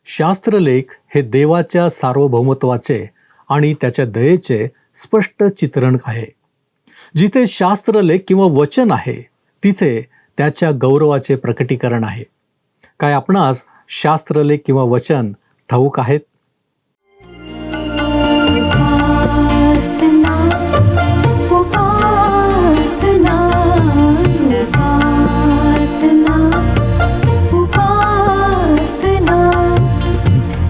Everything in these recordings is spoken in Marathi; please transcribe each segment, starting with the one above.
शास्त्रलेख हे देवाच्या सार्वभौमत्वाचे आणि त्याच्या दयेचे स्पष्ट चित्रण आहे. जिथे शास्त्रलेख किंवा वचन आहे तिथे त्याच्या गौरवाचे प्रकटीकरण आहे. काय आपणास शास्त्रलेख किंवा वचन ठाऊक आहेत? उपासना उपासना उपासना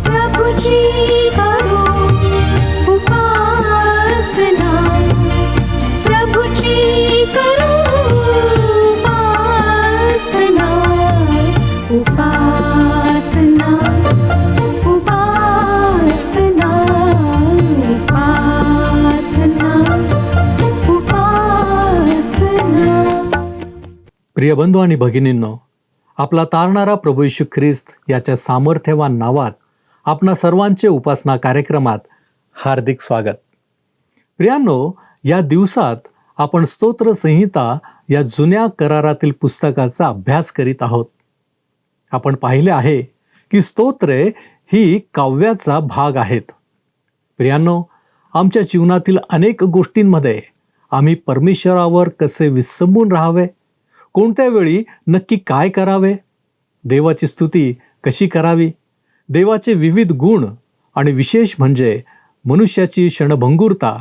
प्रभुजी करो उपासना प्रभुजी करो उपासना उपासना उपासना प्रिय बंधू आणि भगिनींनो, आपला तारणारा प्रभू येशू ख्रिस्त याच्या सामर्थ्यवान नावात आपणा सर्वांचे उपासना कार्यक्रमात हार्दिक स्वागत. प्रियांनो, या दिवसात आपण स्तोत्र संहिता या जुन्या करारातील पुस्तकाचा अभ्यास करीत आहोत. आपण पाहिले आहे की स्तोत्रे ही काव्याचा भाग आहेत. प्रियांनो, आमच्या जीवनातील अनेक गोष्टींमध्ये आम्ही परमेश्वरावर कसे विसंबून राहावे, कोणत्या वेळी नक्की काय करावे, देवाची स्तुती कशी करावी, देवाचे विविध गुण आणि विशेष म्हणजे मनुष्याची क्षणभंगुरता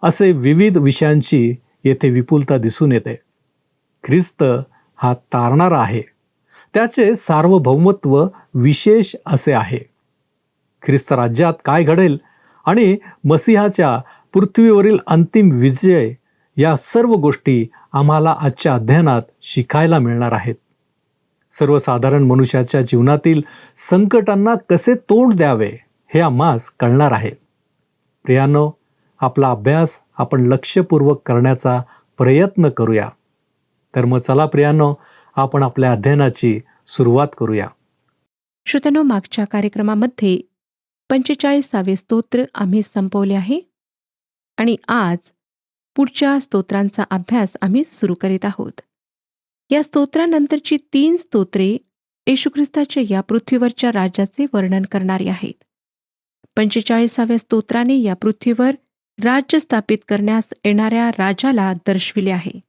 असे विविध विषयांची येथे विपुलता दिसून येते. ख्रिस्त हा तारणारा आहे. त्याचे सार्वभौमत्व विशेष असे आहे. ख्रिस्त राज्यात काय घडेल आणि मसीहाच्या पृथ्वीवरील अंतिम विजय या सर्व गोष्टी आम्हाला आजच्या अध्ययनात शिकायला मिळणार आहेत. सर्वसाधारण मनुष्याच्या जीवनातील संकटांना कसे तोंड द्यावे हे आम्हास कळणार आहे. प्रियांनो, आपला अभ्यास आपण लक्षपूर्वक करण्याचा प्रयत्न करूया. तर मग चला प्रियांनो, आपण आपल्या अध्ययनाची सुरुवात करूया. श्रोत्यांनो, मागच्या कार्यक्रमामध्ये 45वे स्तोत्र आम्ही संपवले आहे आणि आज पुढच्या स्तोत्रांचा अभ्यास आम्ही सुरू करीत आहोत. या स्तोत्रानंतरची 3 स्तोत्रे येशू ख्रिस्ताच्या या पृथ्वीवरच्या राज्याचे वर्णन करणारी आहेत. 45व्या स्तोत्राने या पृथ्वीवर राज्य स्थापित करण्यास येणाऱ्या राजाला दर्शविले आहे.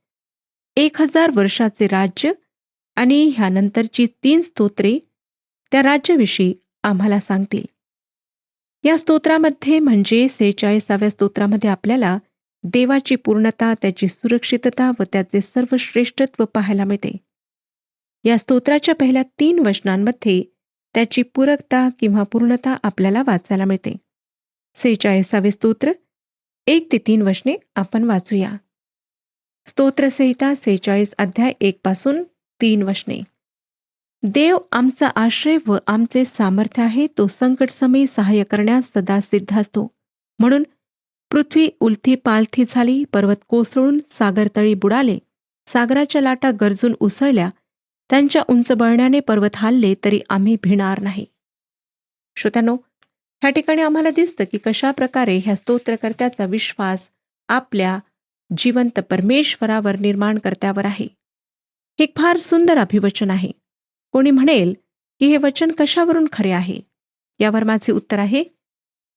1000 वर्षाचे राज्य आणि ह्यानंतरची 3 स्तोत्रे त्या राज्याविषयी आम्हाला सांगतील. या स्तोत्रामध्ये म्हणजे 46व्या स्तोत्रामध्ये आपल्याला देवाची पूर्णता, त्याची सुरक्षितता व त्याचे सर्वश्रेष्ठत्व पाहायला मिळते. या स्तोत्राच्या पहिल्या 3 वचनांमध्ये त्याची पूरकता किंवा पूर्णता आपल्याला वाचायला मिळते. 46वे स्तोत्र 1 ते 3 वचने आपण वाचूया. स्तोत्रसंहिता 46 अध्याय 1 पासून 3 वचने. देव आमचा आश्रय व आमचे सामर्थ्य आहे. तो संकटसमयी सहाय्य करण्यास सदा सिद्ध असतो. म्हणून पृथ्वी उलथी पालथी झाली, पर्वत कोसळून सागरतळी बुडाले, सागराच्या लाटा गरजून उसळल्या, त्यांच्या उंच बळण्याने पर्वत हालले तरी आम्ही भिणार नाही. श्रोत्यांनो, ह्या ठिकाणी आम्हाला दिसतं की कशा प्रकारे ह्या स्तोत्रकर्त्याचा विश्वास आपल्या जिवंत परमेश्वरावर, निर्माणकर्त्यावर आहे. हे फार सुंदर अभिवचन आहे. कोणी म्हणेल की हे वचन कशावरून खरे आहे? यावर माझे उत्तर आहे,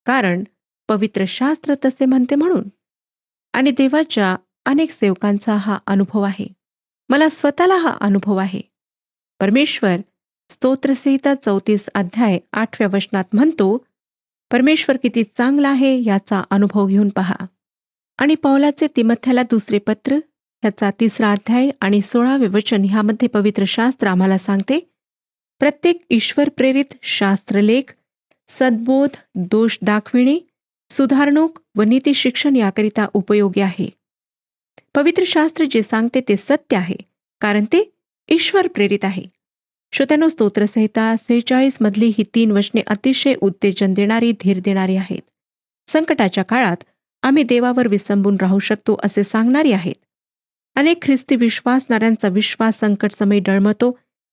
कारण पवित्र शास्त्र तसे म्हणते म्हणून. आणि देवाच्या अनेक सेवकांचा हा अनुभव आहे. मला स्वतःला हा अनुभव आहे. परमेश्वर स्तोत्रसंहिता 34 अध्याय 8व्या वचनात म्हणतो, परमेश्वर किती चांगला आहे याचा अनुभव घेऊन पहा. आणि पौलाचे तिमोथेला 2 पत्र ह्याचा 3 अध्याय आणि 16वे वचन ह्यामध्ये पवित्र शास्त्र आम्हाला सांगते, प्रत्येक ईश्वर प्रेरित शास्त्रलेख सद्बोध, दोष दाखविणे, सुधारणूक व नीती शिक्षण याकरिता उपयोगी आहे. पवित्र शास्त्र जे सांगते ते सत्य आहे, कारण ते ईश्वर प्रेरित आहे. श्रोत्यांनो, स्तोत्रसंहिता 46 मधली ही 3 वचने अतिशय उत्तेजन देणारी, धीर देणारी आहेत. संकटाच्या काळात आम्ही देवावर विसंबून राहू शकतो असे सांगणारी आहेत. अनेक ख्रिस्ती विश्वासणाऱ्यांचा विश्वास संकटसमयी डळमळतो,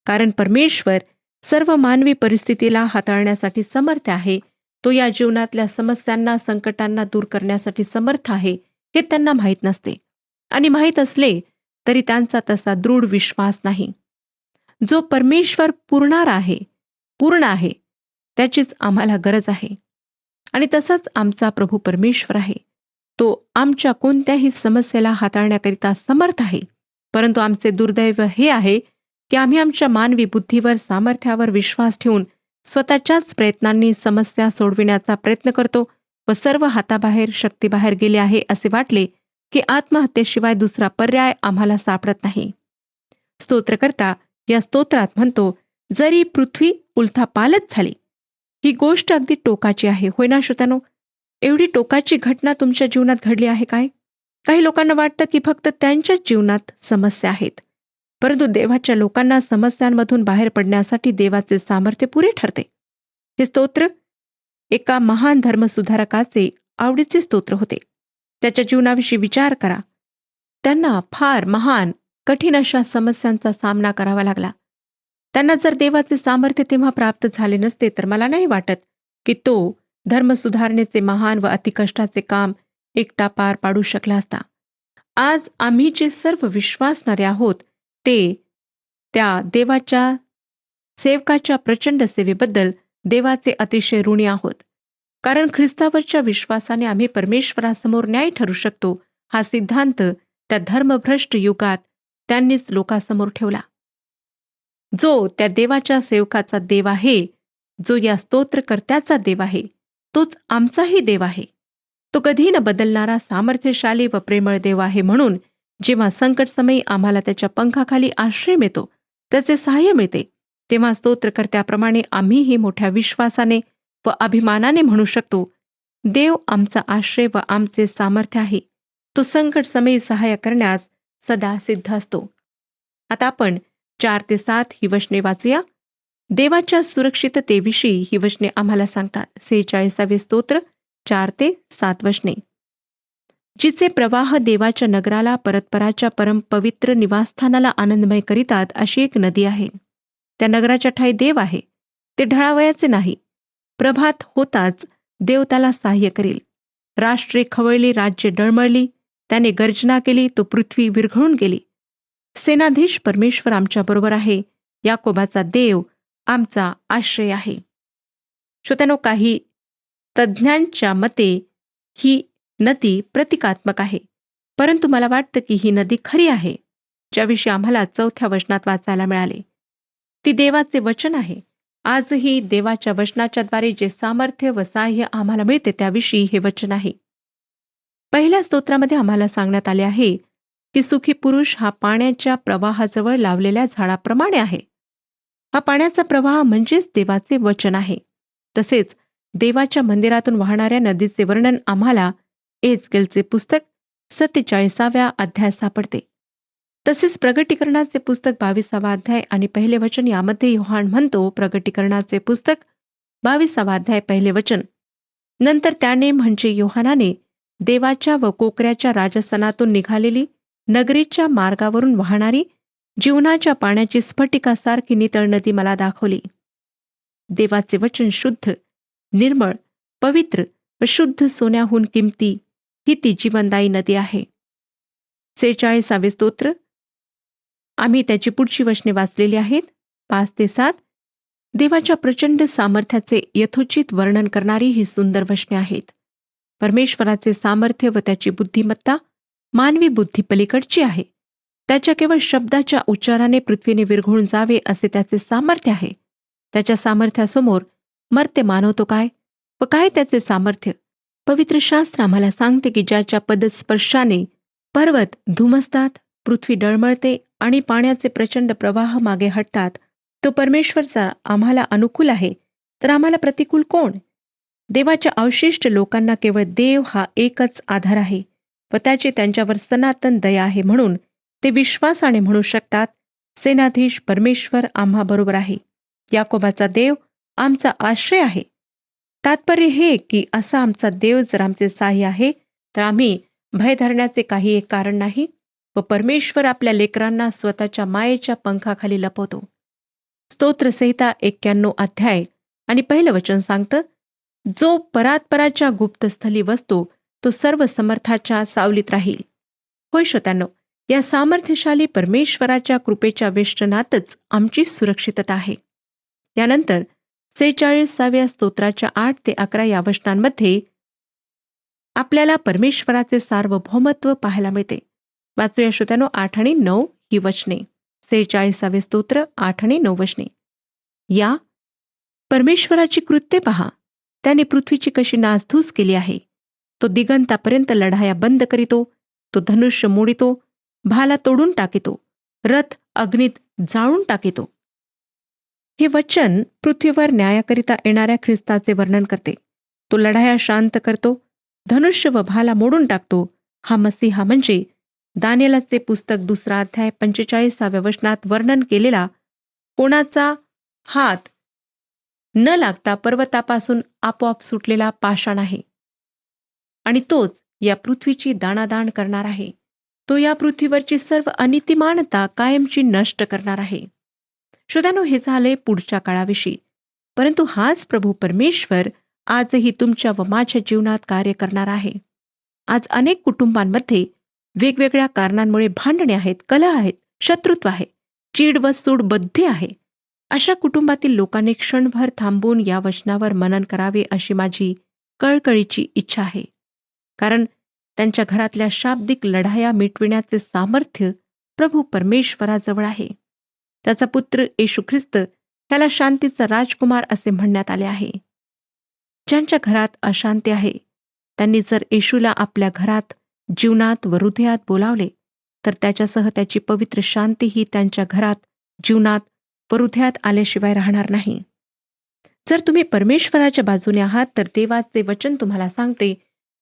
कारण परमेश्वर सर्व मानवी परिस्थितीला हाताळण्यासाठी समर्थ आहे. तो या जीवनातल्या समस्यांना, संकटांना दूर करण्यासाठी समर्थ आहे हे त्यांना माहीत नसते. आणि माहीत असले तरी त्यांचा तसा दृढ विश्वास नाही. जो परमेश्वर पूर्ण आहे, त्याचीच आम्हाला गरज आहे. आणि तसाच आमचा प्रभू परमेश्वर आहे. तो आमच्या कोणत्याही समस्येला हाताळण्याकरिता समर्थ आहे. परंतु आमचे दुर्दैव हे आहे की आम्ही आमच्या मानवी बुद्धीवर, सामर्थ्यावर विश्वास ठेवून स्वतःच्याच प्रयत्नांनी समस्या सोडविण्याचा प्रयत्न करतो व सर्व हाताबाहेर, शक्तीबाहेर गेले आहे असे वाटले की आत्महत्येशिवाय दुसरा पर्याय आम्हाला सापडत नाही. स्तोत्रकर्ता या स्तोत्रात म्हणतो, जरी पृथ्वी उलथापालथ झाली, ही गोष्ट अगदी टोकाची आहे. होय ना श्रोत्यानो? एवढी टोकाची घटना तुमच्या जीवनात घडली आहे काय? काही लोकांना वाटतं की फक्त त्यांच्याच जीवनात समस्या आहेत. परंतु देवाच्या लोकांना समस्यांमधून बाहेर पडण्यासाठी देवाचे सामर्थ्य पुरे ठरते. हे स्तोत्र एका महान धर्मसुधारकाचे आवडीचे स्तोत्र होते. त्याच्या जीवनाविषयी विचार करा. त्यांना फार महान, कठीण अशा समस्यांचा सामना करावा लागला. त्यांना जर देवाचे सामर्थ्य तेव्हा प्राप्त झाले नसते तर मला नाही वाटत की तो धर्मसुधारणेचे महान व अतिकष्टाचे काम एकटा पार पाडू शकला असता. आज आम्ही जे सर्व विश्वासणारे आहोत ते त्या देवाच्या सेवकाच्या प्रचंड सेवेबद्दल देवाचे अतिशय ऋणी आहोत. कारण ख्रिस्तावरच्या विश्वासाने आम्ही परमेश्वरासमोर न्याय ठरू शकतो, हा सिद्धांत त्या धर्मभ्रष्ट युगात त्यांनीच लोकांसमोर ठेवला. जो त्या देवाच्या सेवकाचा देव आहे, जो या स्तोत्रकर्त्याचा देव आहे, तोच आमचाही देव आहे. तो कधी न बदलणारा, सामर्थ्यशाली व प्रेमळ देव आहे. म्हणून जेव्हा संकटसमयी आम्हाला त्याच्या पंखाखाली आश्रय मिळतो, त्याचे सहाय्य मिळते, तेव्हा स्तोत्रकर्त्याप्रमाणे आम्हीही मोठ्या विश्वासाने व अभिमानाने म्हणू शकतो, देव आमचा आश्रय व आमचे सामर्थ्य आहे. तो संकटसमयी सहाय्य करण्यास सदा सिद्ध असतो. आता आपण 4 ते 7 ही वचने वाचूया. देवाच्या सुरक्षिततेविषयी ही वचने आम्हाला सांगतात. 46 स्तोत्र 4 ते 7 वचने. जिचे प्रवाह देवाच्या नगराला, परतपराच्या परम पवित्र निवासस्थानाला आनंदमय करीतात, अशी एक नदी आहे. त्या नगराच्या ठाई देव आहे. ते ढळावयाचे नाही. प्रभात होताच देव त्याला सहाय्य करील. राष्ट्रे खवळली, राज्ये डळमळली. त्याने गर्जना केली, तो पृथ्वी विरघळून गेली. सेनाधीश परमेश्वर आमच्या बरोबर आहे. याकोबाचा देव आमचा आश्रय आहे. श्रोत्यानो, काही तज्ज्ञांच्या मते ही नदी प्रतिकात्मक आहे. परंतु मला वाटतं की ही नदी खरी आहे, ज्याविषयी आम्हाला 4थ्या वचनात वाचायला मिळाले. ती देवाचे वचन आहे. आजही देवाच्या वचनाच्याद्वारे जे सामर्थ्य व सहाय्य आम्हाला मिळते त्याविषयी हे वचन आहे. पहिल्या स्तोत्रामध्ये आम्हाला सांगण्यात आले आहे की सुखी पुरुष हा पाण्याच्या प्रवाहाजवळ लावलेल्या झाडाप्रमाणे आहे. हा पाण्याचा प्रवाह म्हणजेच देवाचे वचन आहे. तसेच देवाच्या मंदिरातून वाहणाऱ्या नदीचे वर्णन आम्हाला एहेजकेलचे पुस्तक 47व्या अध्याय सापडते. तसेच प्रगटीकरणाचे पुस्तक 22वा अध्याय आणि पहिले वचन यामध्ये योहान म्हणतो, प्रगटीकरणाचे पुस्तक 22वा अध्याय पहिले वचन. नंतर त्याने म्हणजे योहानाने देवाच्या व कोकऱ्याच्या राजस्थानातून निघालेली नगरीच्या मार्गावरून वाहणारी जीवनाच्या पाण्याची स्फटिकासारखी नितळ नदी मला दाखवली. देवाचे वचन शुद्ध, निर्मळ, पवित्र व शुद्ध सोन्याहून किमती ही ती जीवनदायी नदी आहे. 46 स्तोत्र आम्ही त्याची पुढची वचने वाचलेली आहेत. 5 ते 7 देवाच्या प्रचंड सामर्थ्याचे यथोचित वर्णन करणारी ही सुंदर वचने आहेत. परमेश्वराचे सामर्थ्य व त्याची बुद्धिमत्ता मानवी बुद्धी पलीकडची आहे. त्याच्या केवळ शब्दाच्या उच्चाराने पृथ्वीने विरघळून जावे असे त्याचे सामर्थ्य आहे. त्याच्या सामर्थ्यासमोर मर्त्य मानवतो काय व काय त्याचे सामर्थ्य? पवित्र शास्त्र आम्हाला सांगते की ज्याच्या पदस्पर्शाने पर्वत धुमसतात, पृथ्वी डळमळते आणि पाण्याचे प्रचंड प्रवाह मागे हटतात, तो परमेश्वरचा आम्हाला अनुकूल आहे, तर आम्हाला प्रतिकूल कोण? देवाच्या अवशिष्ट लोकांना केवळ देव हा एकच आधार आहे व त्याची त्यांच्यावर सनातन दया आहे. म्हणून ते विश्वासाने म्हणू शकतात, सेनाधीश परमेश्वर आम्हा बरोबर आहे. याकोबाचा देव आमचा आश्रय आहे. तात्पर्य हे की असा आमचा देव जर आमचे सहाय्य आहे तर आम्ही भय धरण्याचे काही एक कारण नाही व परमेश्वर आपल्या लेकरांना स्वतःच्या मायेच्या पंखाखाली लपवतो. स्तोत्रसंहिता 91 अध्याय आणि पहिलं वचन सांगतं, जो परात्पराच्या गुप्तस्थली वसतो तो सर्व समर्थाच्या सावलीत राहील. होय श्रोत्यांनो, या सामर्थ्यशाली परमेश्वराच्या कृपेच्या वेष्टनातच आमची सुरक्षितता आहे. यानंतर 46व्या स्तोत्राच्या 8 ते 11 या वचनांमध्ये आपल्याला परमेश्वराचे सार्वभौमत्व पाहायला मिळते. वाचूया श्रोत्यानो 8 आणि 9 ही वचने. 46वे स्तोत्र 8 आणि 9 वचने. या परमेश्वराची कृत्ये पहा, त्याने पृथ्वीची कशी नासधूस केली आहे. तो दिगंतापर्यंत लढाया बंद करीतो, तो धनुष्य मोडितो, भाला तोडून टाकितो, रथ अग्नीत जाळून टाकितो. हे वचन पृथ्वीवर न्यायाकरिता येणाऱ्या ख्रिस्ताचे वर्णन करते. तो लढाया शांत करतो, धनुष्य व भाला मोडून टाकतो. हा मसीहा म्हणजे दानिएलाचे पुस्तक 2 अध्याय 45व्या वचनात वर्णन केलेला कोणाचा हात न लागता पर्वतापासून आपोआप सुटलेला पाषाण आहे. आणि तोच या पृथ्वीची दाणादाण करणार आहे. तो या पृथ्वीवरची सर्व अनितिमानता कायमची नष्ट करणार आहे. श्रोत्यानो, हे झाले पुढच्या काळाविषयी. परंतु हाच प्रभू परमेश्वर आजही तुमच्या व माझ्या जीवनात कार्य करणार आहे. आज अनेक कुटुंबांमध्ये वेगवेगळ्या कारणांमुळे भांडणे आहेत, कलह आहेत, शत्रुत्व आहे, चीड व सूड बुद्धी आहे. अशा कुटुंबातील लोकांनी क्षणभर थांबून या वचनावर मनन करावे अशी माझी कळकळीची इच्छा आहे. कारण त्यांच्या घरातल्या शाब्दिक लढाया मिटविण्याचे सामर्थ्य प्रभू परमेश्वराजवळ आहे. त्याचा पुत्र येशू ख्रिस्त त्याला शांतीचा राजकुमार असे म्हणण्यात आले आहे. ज्यांच्या घरात अशांती आहे त्यांनी जर येशूला आपल्या घरात, जीवनात व हृदयात बोलावले तर त्याच्यासह त्याची पवित्र शांती ही त्यांच्या घरात, जीवनात व हृदयात आल्याशिवाय राहणार नाही. जर तुम्ही परमेश्वराच्या बाजूने आहात तर देवाचे वचन तुम्हाला सांगते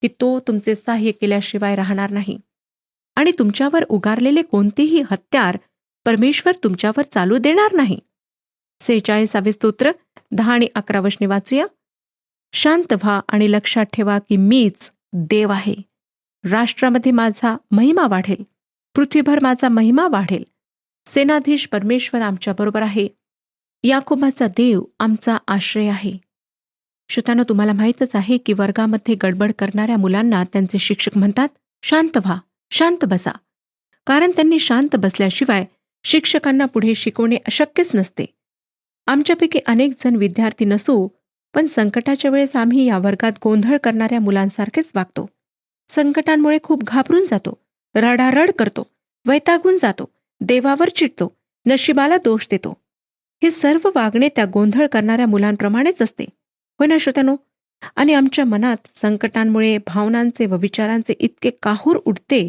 की तो तुमचे सहाय्य केल्याशिवाय राहणार नाही. आणि तुमच्यावर उगारलेले कोणतेही हत्यार परमेश्वर तुमच्यावर चालू देणार नाही. 46वे स्तोत्र 10 आणि 11 वचने वाचूया. शांत व्हा आणि लक्षात ठेवा की मीच देव आहे. राष्ट्रामध्ये माझा महिमा वाढेल, पृथ्वीभर माझा महिमा वाढेल. सेनाधीश परमेश्वर आमच्याबरोबर आहे. याकोबाचा देव आमचा आश्रय आहे. श्रोत्यानो, तुम्हाला माहीतच आहे की वर्गामध्ये गडबड करणाऱ्या मुलांना त्यांचे शिक्षक म्हणतात, शांत व्हा, शांत बसा. कारण त्यांनी शांत बसल्याशिवाय शिक्षकांना पुढे शिकवणे अशक्यच नसते. आमच्यापैकी अनेक जण विद्यार्थी नसू, पण संकटाच्या वेळेस आम्ही या वर्गात गोंधळ करणाऱ्या मुलांसारखेच वागतो. संकटांमुळे खूप घाबरून जातो, रडारड करतो, वैतागून जातो, देवावर चिडतो, नशिबाला दोष देतो. हे सर्व वागणे त्या गोंधळ करणाऱ्या मुलांप्रमाणेच असते, होय ना श्रोत्यानो? आणि आमच्या मनात संकटांमुळे भावनांचे व विचारांचे इतके काहूर उठते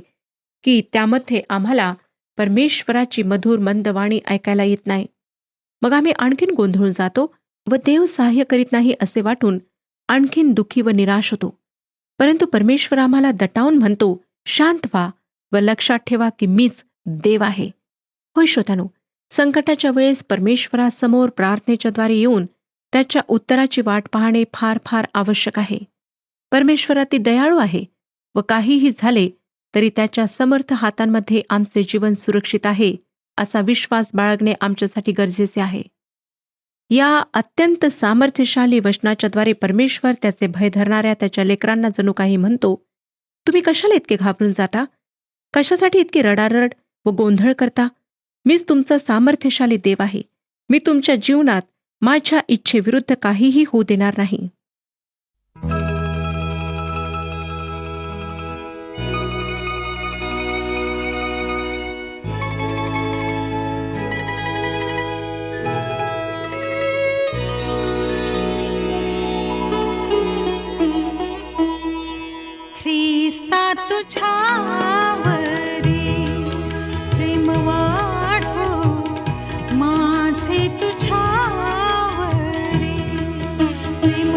की त्यामध्ये आम्हाला परमेश्वराची मधुर मंद वाणी ऐकायला येत नाही. मग आम्ही आणखीन गोंधळून जातो व देव सहाय्य करीत नाही असे वाटून आणखीन दुःखी व निराश होतो. परंतु परमेश्वर आम्हाला दटावून म्हणतो, शांत व्हा व लक्षात ठेवा की मीच देव आहे. होय श्रोत्यानो, संकटाच्या वेळेस परमेश्वरासमोर प्रार्थनेच्या द्वारे येऊन त्याच्या उत्तराची वाट पाहणे फार फार आवश्यक आहे. परमेश्वर अति दयाळू आहे व काहीही झाले तरी त्याच्या समर्थ हातांमध्ये आमचे जीवन सुरक्षित आहे असा विश्वास बाळगणे आमच्यासाठी गरजेचे आहे. या अत्यंत सामर्थ्यशाली वचनाच्याद्वारे परमेश्वर त्याचे भय धरणाऱ्या त्याच्या लेकरांना जणू काही म्हणतो, तुम्ही कशाला इतके घाबरून जाता? कशासाठी इतकी रडारड व गोंधळ करता? मीच तुमचा सामर्थ्यशाली देव आहे. मी तुमच्या जीवनात माझ्या इच्छेविरुद्ध काहीही होऊ देणार नाही. ख्रिस्ता तुझ्यावरी प्रेम वाढो, माझे तुझ्यावरी प्रेम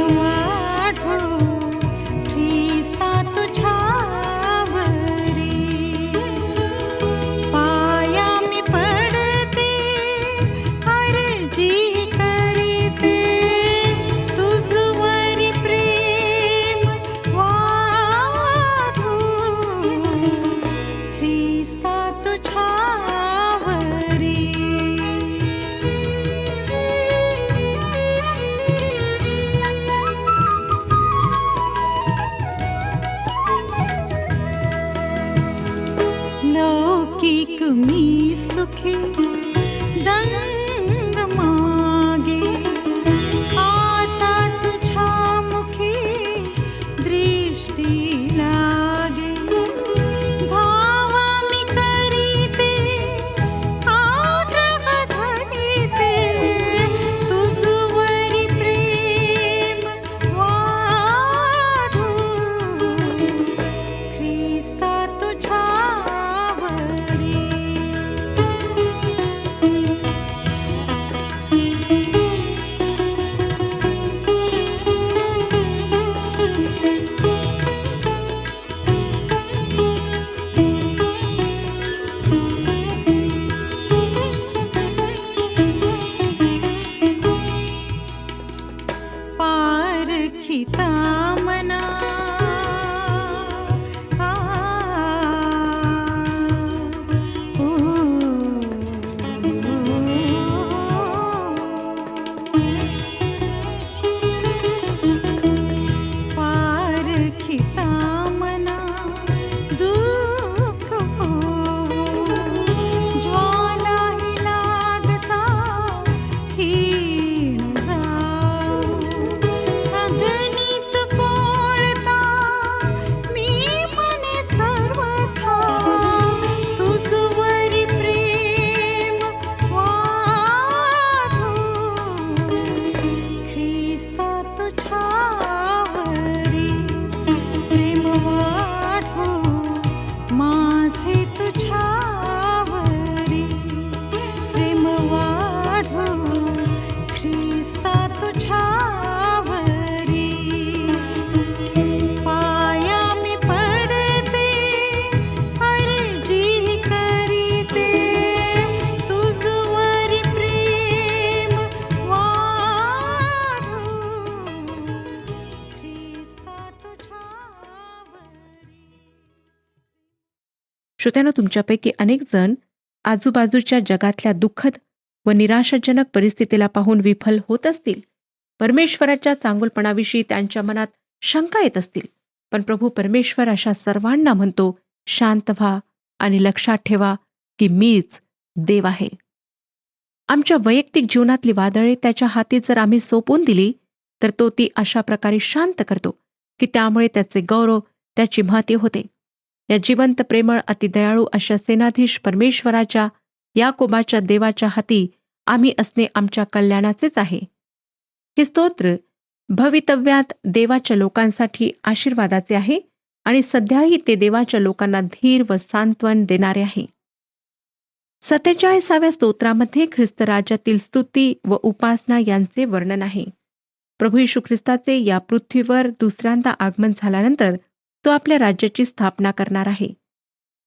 पारखिता मना आ, ओ, पारखिता मना दुःख हो, ज्वालाही लागता हीण जाऊ, अग्नीत पोळता मी मने सर्वथा, तुझवरी प्रेम वाढो, ख्रिस्ता तुझ्यावरी प्रेम वाढो, माझे तुझ्यावरी प्रेम वाढो, ख्रिस्ता तुझ्यावरी. पाया मी पडते, अर्जी करीते, तुझवरी प्रेम वाढो, ख्रिस्ता तुझ्यावरी. श्रोत्यानो, तुमच्यापैकी अनेक जण आजूबाजूच्या जगातल्या दुःखद व निराशाजनक परिस्थितीला पाहून विफल होत असतील. परमेश्वराच्या चांगुलपणाविषयी त्यांच्या मनात शंका येत असतील. पण प्रभू परमेश्वर अशा सर्वांना म्हणतो, शांत व्हा आणि लक्षात ठेवा की मीच देव आहे. आमच्या वैयक्तिक जीवनातली वादळे त्याच्या हाती जर आम्ही सोपवून दिली, तर तो ती अशा प्रकारे शांत करतो की त्यामुळे त्याचे गौरव, त्याची महती होते. या जिवंत, प्रेमळ, अतिदयाळू अशा सेनाधीश परमेश्वराच्या, याकोबाच्या देवाच्या हाती आम्ही असणे आमच्या कल्याणाचेच आहे. हे स्तोत्र भवितव्यात देवाच्या लोकांसाठी आशीर्वादाचे आहे आणि सध्याही ते देवाच्या लोकांना धीर व सांत्वन देणारे आहे. 47व्या स्तोत्रामध्ये ख्रिस्त राज्यातील स्तुती व उपासना यांचे वर्णन आहे. प्रभू येशू ख्रिस्ताचे या पृथ्वीवर दुसऱ्यांदा आगमन झाल्यानंतर तो आपल्या राज्याची स्थापना करणार आहे.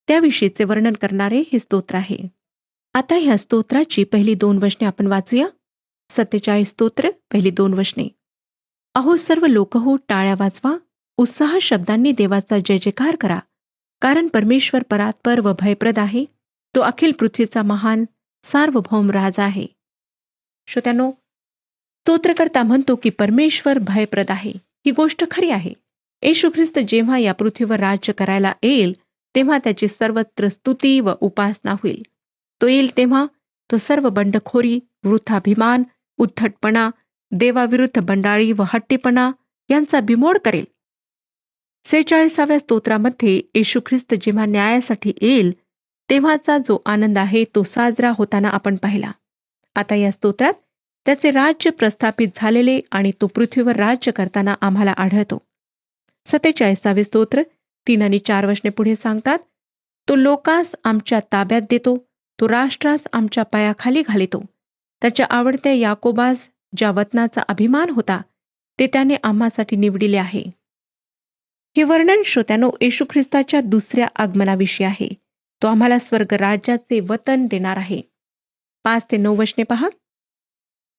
त्याविषयीचे वर्णन करणारे हे स्तोत्र आहे. आता ह्या स्तोत्राची पहिली 2 वचने आपण वाचूया. 47 स्तोत्र, पहिली 2 वचने. अहो सर्व लोक हो, टाळ्या वाजवा, उत्साह शब्दांनी देवाचा जय जयकार करा, कारण परमेश्वर परात्पर व भयप्रद आहे. तो अखिल पृथ्वीचा महान सार्वभौम राजा आहे. श्रोत्यानो, स्तोत्रकर्ता म्हणतो की परमेश्वर भयप्रद आहे. ही गोष्ट खरी आहे. येशू ख्रिस्त जेव्हा या पृथ्वीवर राज्य करायला येईल, तेव्हा त्याची सर्वत्र स्तुती व उपासना होईल. तो येईल तेव्हा तो सर्व बंडखोरी, वृथाभिमान, उद्धटपणा, देवाविरुद्ध बंडाळी व हट्टीपणा यांचा बिमोड करेल. 46व्या स्तोत्रामध्ये येशू ख्रिस्त जेव्हा न्यायासाठी येईल, तेव्हाचा जो आनंद आहे तो साजरा होताना आपण पाहिला. आता या स्तोत्रात त्याचे राज्य प्रस्थापित झालेले आणि तो पृथ्वीवर राज्य करताना आम्हाला आढळतो. 47वे स्तोत्र 3 आणि 4 वचने पुढे सांगतात, तो लोकास आमच्या ताब्यात देतो, तो राष्ट्रास आमच्या पायाखाली घालितो. त्याच्या आवडत्या याकोबास ज्या वतनाचा अभिमान होता, ते त्याने आम्हासाठी निवडिले आहे. हे वर्णन श्रोत्यानो येशू ख्रिस्ताच्या दुसऱ्या आगमनाविषयी आहे. तो आम्हाला स्वर्ग राज्याचे वतन देणार आहे. 5 ते 9 वचने पहा.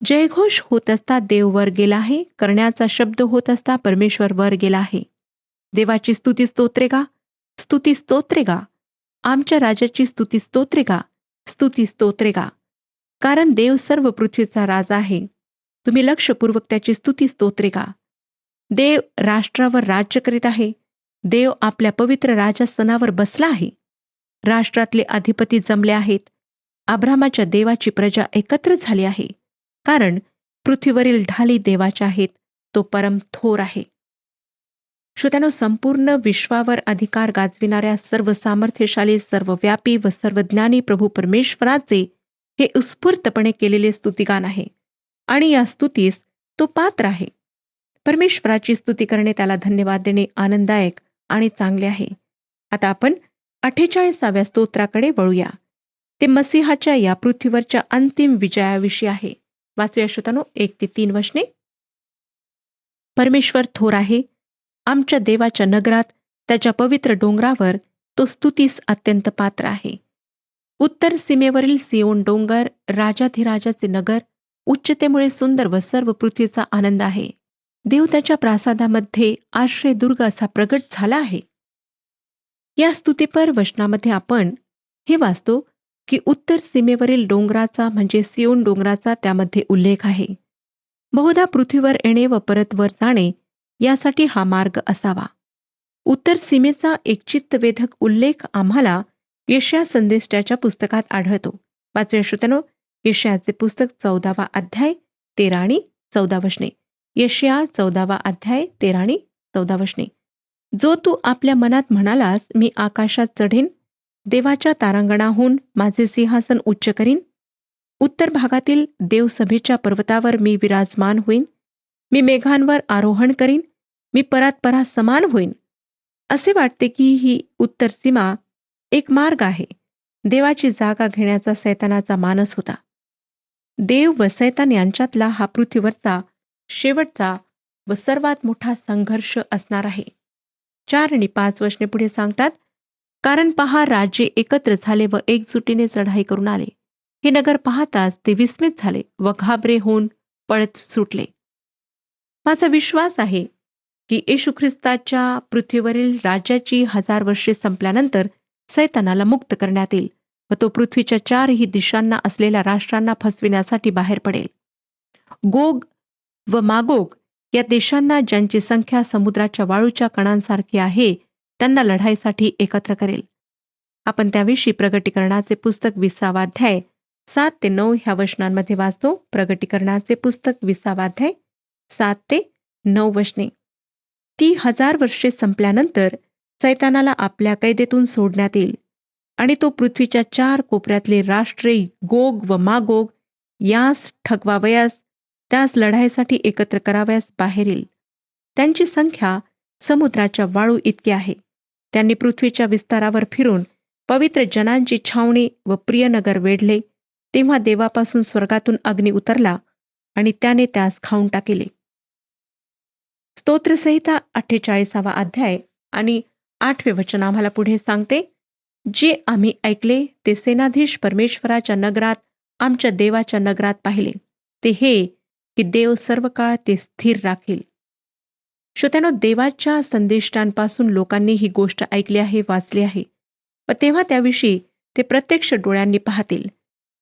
जयघोष होत असता देव वर गेला आहे, करण्याचा शब्द होत असता परमेश्वर वर गेला आहे. देवाची स्तुती स्तोत्रे गा, स्तुती स्तोत्रे गा, आमच्या राजाची स्तुती स्तोत्रे गा, स्तुती स्तोत्रे गा, कारण देव सर्व पृथ्वीचा राजा आहे. तुम्ही लक्षपूर्वक त्याची स्तुती स्तोत्रे गा. देव राष्ट्रावर राज्य करीत आहे. देव आपल्या पवित्र राजासनावर बसला आहे. राष्ट्रातले अधिपती जमले आहेत. अब्रामाच्या देवाची प्रजा एकत्र झाली आहे, कारण पृथ्वीवरील ढाली देवाच्या आहेत. तो परम थोर आहे. श्रोत्यानो, संपूर्ण विश्वावर अधिकार गाजविणाऱ्या सर्व सामर्थ्यशाली, सर्वव्यापी व सर्वज्ञानी प्रभू परमेश्वराचे हे उत्स्फूर्तपणे केलेले स्तुतिगान आहे आणि या स्तुतीस तो पात्र आहे. परमेश्वराची स्तुती करणे, त्याला धन्यवाद देणे आनंददायक आणि चांगले आहे. आता आपण 48व्या स्तोत्राकडे वळूया. ते मसीहाच्या या पृथ्वीवरच्या अंतिम विजयाविषयी आहे. वाचूया श्रोतांनो 1 ते 3 वचने. परमेश्वर थोर आहे. आमच्या देवाच्या नगरात, त्याच्या पवित्र डोंगरावर तो स्तुतीस अत्यंत पात्र आहे. उत्तर सीमेवरील सियोन डोंगर, राजाधिराजाचे नगर, उच्चतेमुळे सुंदर व सर्व पृथ्वीचा आनंद आहे. देव त्याच्या प्रासादामध्ये आश्रयदुर्ग असा प्रगट झाला आहे. या स्तुतिपर वचनामध्ये आपण हे वाचतो की उत्तर सीमेवरील डोंगराचा म्हणजे सियोन डोंगराचा त्यामध्ये उल्लेख आहे. बहुधा पृथ्वीवर येणे व परत वर जाणे यासाठी हा मार्ग असावा. उत्तर सीमेचा एक चित्तवेधक उल्लेख आम्हाला यशाया संदेष्टाच्या पुस्तकात आढळतो. वाचूया श्रोत्यानो, यशायाचे पुस्तक 14वा अध्याय 13 आणि 14 वचने. यशाया 14वा अध्याय 13 आणि 14 वचने. जो तू आपल्या मनात म्हणालास, मी आकाशात चढेन, देवाच्या तारांगणाहून माझे सिंहासन उच्च करीन, उत्तर भागातील देवसभेच्या पर्वतावर मी विराजमान होईन, मी मेघांवर आरोहण करीन, मी परात्परा समान होईन. असे वाटते की ही उत्तर सीमा एक मार्ग आहे. देवाची जागा घेण्याचा सैतानाचा मानस होता. देव व सैतान यांच्यातला हा पृथ्वीवरचा शेवटचा व सर्वात मोठा संघर्ष असणार आहे. 4 आणि 5 वचने पुढे सांगतात, कारण पहा, राज्ये एकत्र झाले व एकजुटीने चढाई करून आले. हे नगर पाहताच ते विस्मित झाले व घाबरे होऊन पळत सुटले. माझा विश्वास आहे की येशू ख्रिस्ताच्या पृथ्वीवरील राज्याची 1000 वर्षे संपल्यानंतर सैतानाला मुक्त करण्यात येईल व तो पृथ्वीच्या 4ही दिशांना असलेल्या राष्ट्रांना फसविण्यासाठी बाहेर पडेल. गोग व मागोग या देशांना, ज्यांची संख्या समुद्राच्या वाळूच्या कणांसारखी आहे, त्यांना लढाईसाठी एकत्र करेल. आपण त्याविषयी प्रगटीकरणाचे पुस्तक 20वा अध्याय 7 ते 9 ह्या वचनांमध्ये वाचतो. प्रगटीकरणाचे पुस्तक 20वा अध्याय 7 ते 9 वचने. ती 1000 वर्षे संपल्यानंतर सैतानाला आपल्या कैदेतून सोडण्यात येईल आणि तो पृथ्वीच्या 4 कोपऱ्यातले राष्ट्रे गोग व मागोग यास ठगवावयास, त्यास लढाईसाठी एकत्र करावयास बाहेर येईल. त्यांची संख्या समुद्राच्या वाळू इतकी आहे. त्यांनी पृथ्वीच्या विस्तारावर फिरून पवित्र जनांची छावणी व प्रियनगर वेढले. तेव्हा देवापासून स्वर्गातून अग्नी उतरला आणि त्याने त्यास खाऊन टाकिले. स्तोत्रसंहिता 48वा अध्याय आणि 8वे वचन आम्हाला पुढे सांगते, जे आम्ही ऐकले ते सेनाधीश परमेश्वराच्या नगरात, आमच्या देवाच्या नगरात पाहिले, ते हे की देव सर्व काळ ते स्थिर राखील. श्रोत्यानो, देवाच्या संदेष्टांपासून लोकांनी ही गोष्ट ऐकली आहे, वाचली आहे व तेव्हा त्याविषयी ते प्रत्यक्ष डोळ्यांनी पाहतील.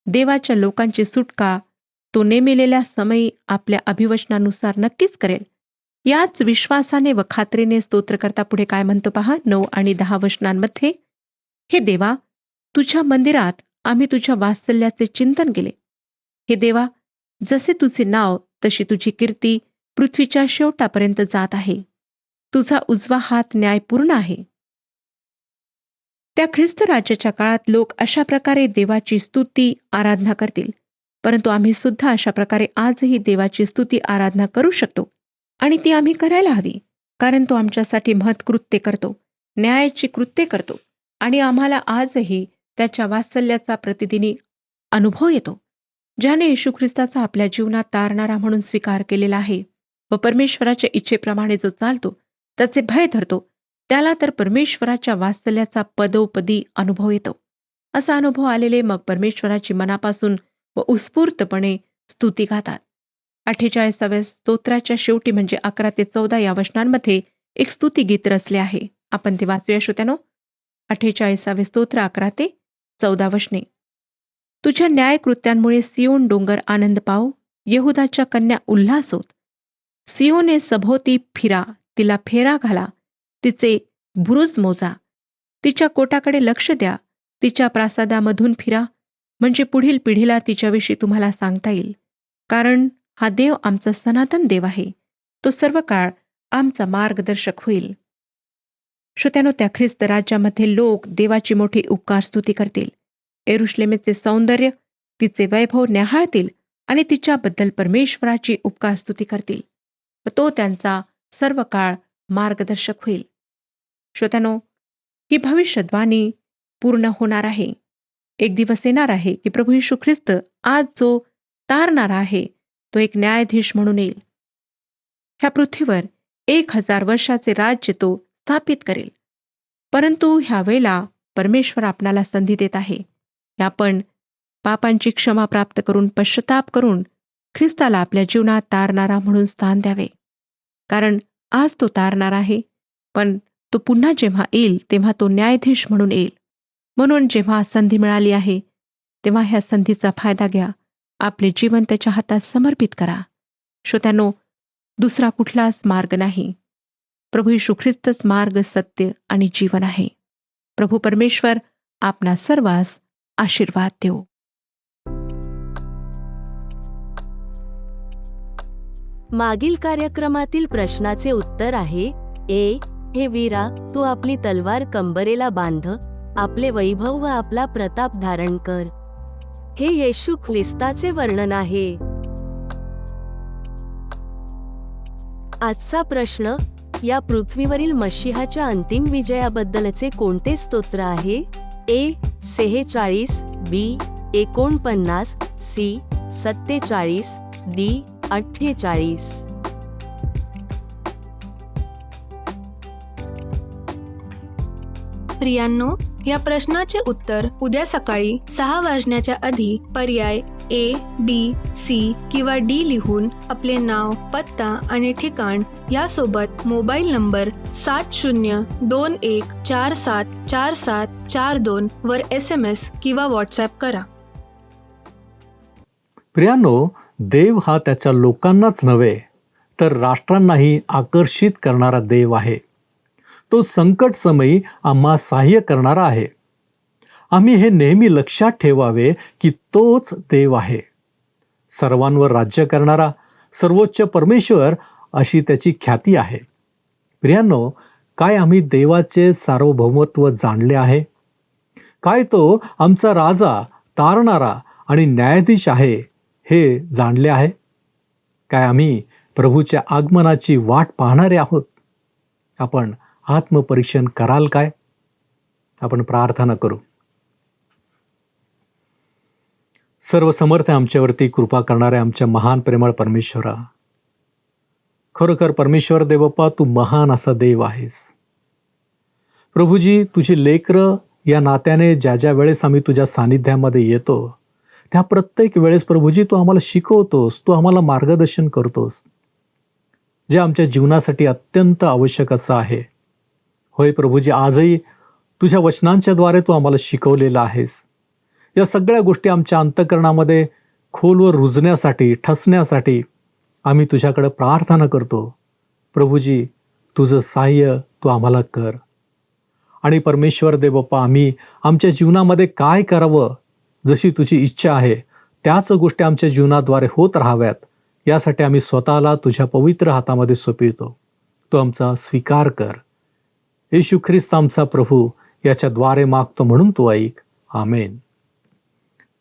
देवाच्या लोकांची सुटका तो नेमिलेल्या समयी आपल्या अभिवचनानुसार नक्कीच करेल. याच विश्वासाने व खात्रीने स्तोत्रकर्ता पुढे काय म्हणतो पहा, 9 आणि 10 वचनांमध्ये. हे देवा, तुझ्या मंदिरात आम्ही तुझ्या वात्सल्याचे चिंतन केले. हे देवा, जसे तुझे नाव तशी तुझी कीर्ती पृथ्वीच्या शेवटापर्यंत जात आहे. तुझा उजवा हात न्यायपूर्ण आहे. त्या ख्रिस्त राज्याच्या काळात लोक अशा प्रकारे देवाची स्तुती आराधना करतील. परंतु आम्ही सुद्धा अशा प्रकारे आजही देवाची स्तुती आराधना करू शकतो आणि ती आम्ही करायला हवी, कारण तो आमच्यासाठी महत्कृत्य करतो, न्यायाची कृत्ये करतो आणि आम्हाला आजही त्याच्या वात्सल्याचा प्रतिदिनी अनुभव येतो, ज्याने येशू ख्रिस्ताचा आपल्या जीवनात तारणारा म्हणून स्वीकार केलेला आहे व परमेश्वराच्या इच्छेप्रमाणे जो चालतो, त्याचे भय धरतो, त्याला तर परमेश्वराच्या वात्सल्याचा पदोपदी अनुभव येतो. असा अनुभव आलेले मग परमेश्वराची मनापासून व उत्स्फूर्तपणे स्तुती गातात. 48व्या स्तोत्राच्या शेवटी म्हणजे 11 ते 14 या वचनांमध्ये एक स्तुती गीत रचले आहे. आपण ते वाचूया श्रोत्यानो. 48वे स्तोत्र 11 ते 14 वचने. तुझ्या न्यायकृत्यांमुळे सियोन डोंगर आनंद पावो, यहुदाच्या कन्या उल्हास होत. सियोने सभोवती फिरा, तिला फेरा घाला, तिचे बुरुज मोजा, तिच्या कोटाकडे लक्ष द्या, तिच्या प्रासादामधून फिरा, म्हणजे पुढील पिढीला तिच्याविषयी तुम्हाला सांगता येईल. कारण हा देव आमचा सनातन देव आहे, तो सर्व काळ आमचा मार्गदर्शक होईल. श्रोत्यानो, त्या ख्रिस्त राज्यामध्ये लोक देवाची मोठी उपकार स्तुती करतील. यरुश्लेमेचे सौंदर्य, तिचे वैभव न्याहाळतील आणि तिच्याबद्दल परमेश्वराची उपकार स्तुती करतील व तो त्यांचा सर्व काळ मार्गदर्शक होईल. श्रोत्यानो, ही भविष्यवाणी पूर्ण होणार आहे. एक दिवस येणार आहे की प्रभू येशू ख्रिस्त आज जो तारणारा आहे, तो एक न्यायाधीश म्हणून येईल. ह्या पृथ्वीवर 1000 वर्षाचे राज्य तो स्थापित करेल. परंतु ह्या वेळेला परमेश्वर आपणाला संधी देत आहे की आपण पापांची क्षमा प्राप्त करून पश्चाताप करून ख्रिस्ताला आपल्या जीवनात तारणारा म्हणून स्थान द्यावे. कारण आज तो तारणार आहे, पण तो पुन्हा जेव्हा येईल तेव्हा तो न्यायाधीश म्हणून येईल. म्हणून जेव्हा संधी मिळाली आहे तेव्हा ह्या संधीचा फायदा घ्या. आपले जीवन त्याच्या हातात समर्पित करा. श्रोत्यांनो, दुसरा कुठलाच मार्ग नाही. प्रभू येशू ख्रिस्तच मार्ग, सत्य आणि जीवन आहे. प्रभू परमेश्वर आपणा सर्वांस आशीर्वाद देवो. मागील कार्यक्रमातील प्रश्नाचे उत्तर आहे ए. हे वीरा, तू आपली तलवार कंबरेला बांध, आपले वैभव व आपला प्रताप धारण कर. हे येशू ख्रिस्ताचे वर्णन आहे. आजचा प्रश्न, या पृथ्वीवरील मशीहाच्या अंतिम विजयाबद्दलचे कोणते स्तोत्र आहे? ए. 46, बी. 49, सी. 47, डी. 48. प्रियांनो, या प्रश्नाचे उत्तर उद्या सकाळी 6 वाजण्याच्या आधी पर्याय ए, बी, सी किंवा डी लिहून आपले नाव, पत्ता आणि ठिकाण यासोबत मोबाईल नंबर 7021474742 वर SMS किंवा व्हॉट्सॲप करा. प्रियांनो, देव हा त्याच्या लोकांनाच नव्हे तर राष्ट्रांनाही आकर्षित करणारा देव आहे. तो संकट समयी आम्हा सहाय्य करणारा आहे. आम्ही हे नेहमी लक्षात ठेवावे की तोच देव आहे. सर्वांवर राज्य करणारा सर्वोच्च परमेश्वर अशी त्याची ख्याती आहे. प्रियांनो, काय आम्ही देवाचे सार्वभौमत्व जाणले आहे? काय तो आमचा राजा, तारणारा आणि न्यायाधीश आहे हे जाणले आहे? काय आम्ही प्रभूच्या आगमनाची वाट पाहणारे आहोत? आपण आत्मपरीक्षण कराल काय? आपण प्रार्थना करू. सर्व समर्थ आमच्यावरती कृपा करणारे आमच्या महान प्रेमळ परमेश्वरा, खरोखर परमेश्वर देवप्पा, तू महान असा देव आहेस. प्रभूजी, तुझी लेकरं या नात्याने ज्या ज्या वेळेस आम्ही तुझ्या सानिध्यामध्ये येतो त्या प्रत्येक वेळेस प्रभूजी तू आम्हाला शिकवतोस, तू आम्हाला मार्गदर्शन करतोस, जे आमच्या जीवनासाठी अत्यंत आवश्यक असं आहे. होय प्रभूजी, आजही तुझ्या वचनांच्या द्वारे तू आम्हाला शिकवलेलं आहेस. या सगळ्या गोष्टी आमच्या अंतःकरणामध्ये खोलवर रुजण्यासाठी, ठसण्यासाठी आम्ही तुझ्याकडे प्रार्थना करतो. प्रभूजी, तुझं सहाय्य तू आम्हाला कर. आणि परमेश्वर देवप्पा, आम्ही आमच्या जीवनामध्ये काय करावं, जशी तुझी इच्छा आहे त्याच गोष्टी आमच्या जीवनाद्वारे होत राहाव्यात, यासाठी आम्ही स्वतःला तुझ्या पवित्र हातामध्ये सोपवितो. तो आमचा स्वीकार कर. येशू ख्रिस्त आमचा प्रभू याच्याद्वारे मागतो म्हणून तू ऐक. आमेन.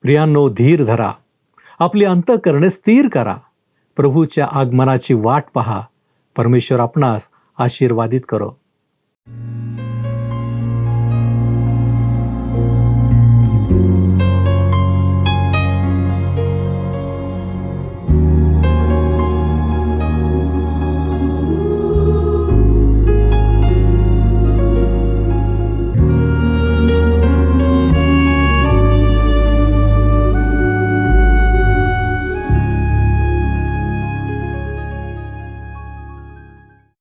प्रियांनो, धीर धरा, आपली अंतःकरणे स्थिर करा. प्रभूच्या आगमनाची वाट पहा. परमेश्वर आपणास आशीर्वादित करो.